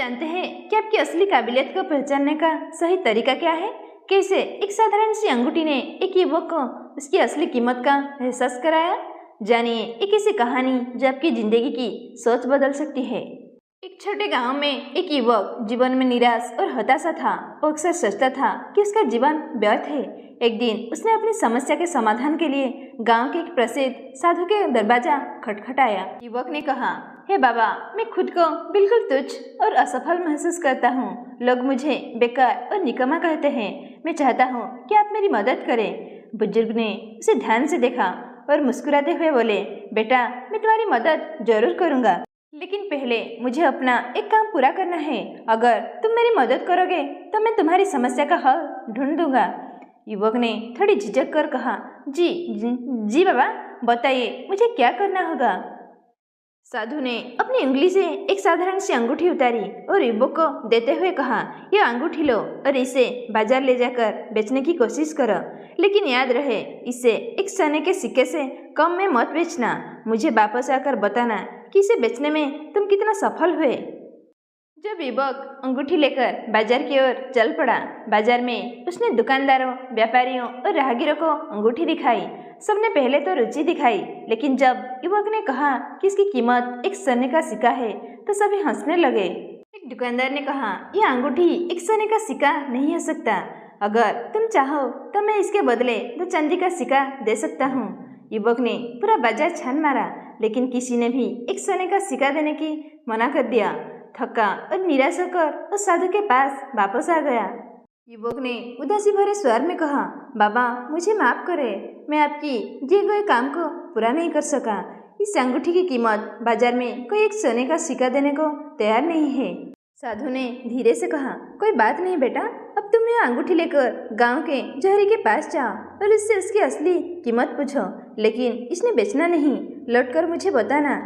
जानते हैं कि आपकी असली काबिलियत को पहचानने का सही तरीका क्या है? कैसे एक साधारण सी अंगूठी ने एक युवक को उसकी असली कीमत का एहसास कराया? जानिए एक ऐसी कहानी जो आपकी जिंदगी की सोच बदल सकती है। एक छोटे गांव में एक युवक जीवन में निराश और हताशा था। वो अक्सर सोचता था कि उसका जीवन व्यर्थ है। एक दिन उसने अपनी समस्या के समाधान के लिए गांव के एक प्रसिद्ध साधु के दरवाजा खटखटाया। युवक ने कहा, हे बाबा, मैं खुद को बिल्कुल तुच्छ और असफल महसूस करता हूँ। लोग मुझे बेकार और निकम्मा कहते हैं। मैं चाहता हूँ कि आप मेरी मदद करें। बुजुर्ग ने उसे ध्यान से देखा और मुस्कुराते हुए बोले, बेटा, मैं तुम्हारी मदद जरूर करूँगा, लेकिन पहले मुझे अपना एक काम पूरा करना है। अगर तुम मेरी मदद करोगे तो मैं तुम्हारी समस्या का हल ढूंढ दूंगा। युवक ने थोड़ी झिझक कर कहा, जी बाबा, बताइए मुझे क्या करना होगा। साधु ने अपनी उंगली से एक साधारण सी अंगूठी उतारी और युवक को देते हुए कहा, यह अंगूठी लो और इसे बाजार ले जाकर बेचने की कोशिश करो, लेकिन याद रहे इसे एक सोने के सिक्के से कम में मत बेचना। मुझे वापस आकर बताना कि इसे बेचने में तुम कितना सफल हुए। जब युवक अंगूठी लेकर बाजार की ओर चल पड़ा, बाजार में उसने दुकानदारों, व्यापारियों और राहगीरों को अंगूठी दिखाई। सबने पहले तो रुचि दिखाई, लेकिन जब युवक ने कहा कि इसकी कीमत एक सोने का सिक्का है तो सभी हंसने लगे। एक दुकानदार ने कहा, यह अंगूठी एक सोने का सिक्का नहीं हो सकता। अगर तुम चाहो तो मैं इसके बदले 2 चांदी का सिक्का दे सकता हूँ। युवक ने पूरा बाजार छान मारा, लेकिन किसी ने भी एक सोने का सिक्का देने की मना कर दिया। थका और निराश होकर उस साधु के पास वापस आ गया। युवक ने उदासी भरे स्वर में कहा, बाबा, मुझे माफ करें, मैं आपकी दिए गए काम को पूरा नहीं कर सका। इस अंगूठी की कीमत बाजार में कोई एक सोने का सिक्का देने को तैयार नहीं है। साधु ने धीरे से कहा, कोई बात नहीं बेटा, अब तुम यह अंगूठी लेकर गांव के जहरी के पास जाओ और इससे उसकी असली कीमत पूछो, लेकिन इसने बेचना नहीं, लौटकर मुझे बताना।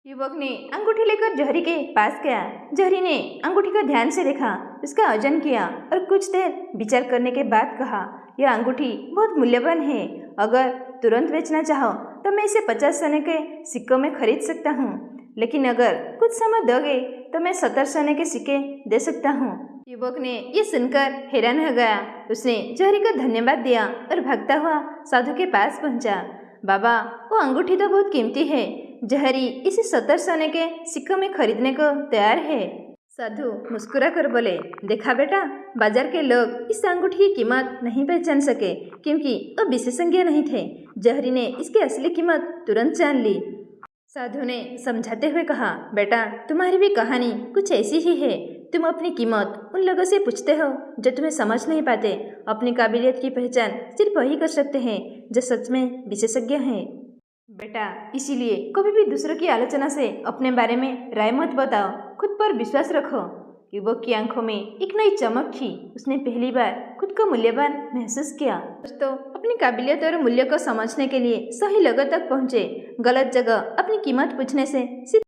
युवक ने अंगूठी लेकर जहरी के पास गया। जहरी ने अंगूठी को ध्यान से देखा, उसका वजन किया और कुछ देर विचार करने के बाद कहा, यह अंगूठी बहुत मूल्यवान है। अगर तुरंत बेचना चाहो तो मैं इसे 50 सोने के सिक्कों में खरीद सकता हूँ, लेकिन अगर कुछ समय दोगे तो मैं 70 सोने के सिक्के दे सकता हूँ। युवक ने ये सुनकर हैरान हो गया। उसने जहरी को धन्यवाद दिया और भागता हुआ साधु के पास पहुंचा। बाबा, वो अंगूठी तो बहुत कीमती है। जहरी इसे 70 सोने के सिक्कों में खरीदने को तैयार है। साधु मुस्कुरा कर बोले, देखा बेटा, बाजार के लोग इस अंगूठी की कीमत नहीं पहचान सके क्योंकि वो विशेषज्ञ नहीं थे। जहरी ने इसकी असली कीमत तुरंत जान ली। साधु ने समझाते हुए कहा, बेटा, तुम्हारी भी कहानी कुछ ऐसी ही है। तुम अपनी कीमत उन लोगों से पूछते हो जो तुम्हें समझ नहीं पाते। अपनी काबिलियत की पहचान सिर्फ वही कर सकते हैं जो सच में विशेषज्ञ हैं। बेटा, इसीलिए कभी भी दूसरों की आलोचना से अपने बारे में राय मत बताओ, खुद पर विश्वास रखो। युवक की आंखों में एक नई चमक थी। उसने पहली बार खुद को मूल्यवान महसूस किया। दोस्तों, अपनी काबिलियत और मूल्य को समझने के लिए सही लोगों तक पहुँचे। गलत जगह अपनी कीमत पूछने से सिर्फ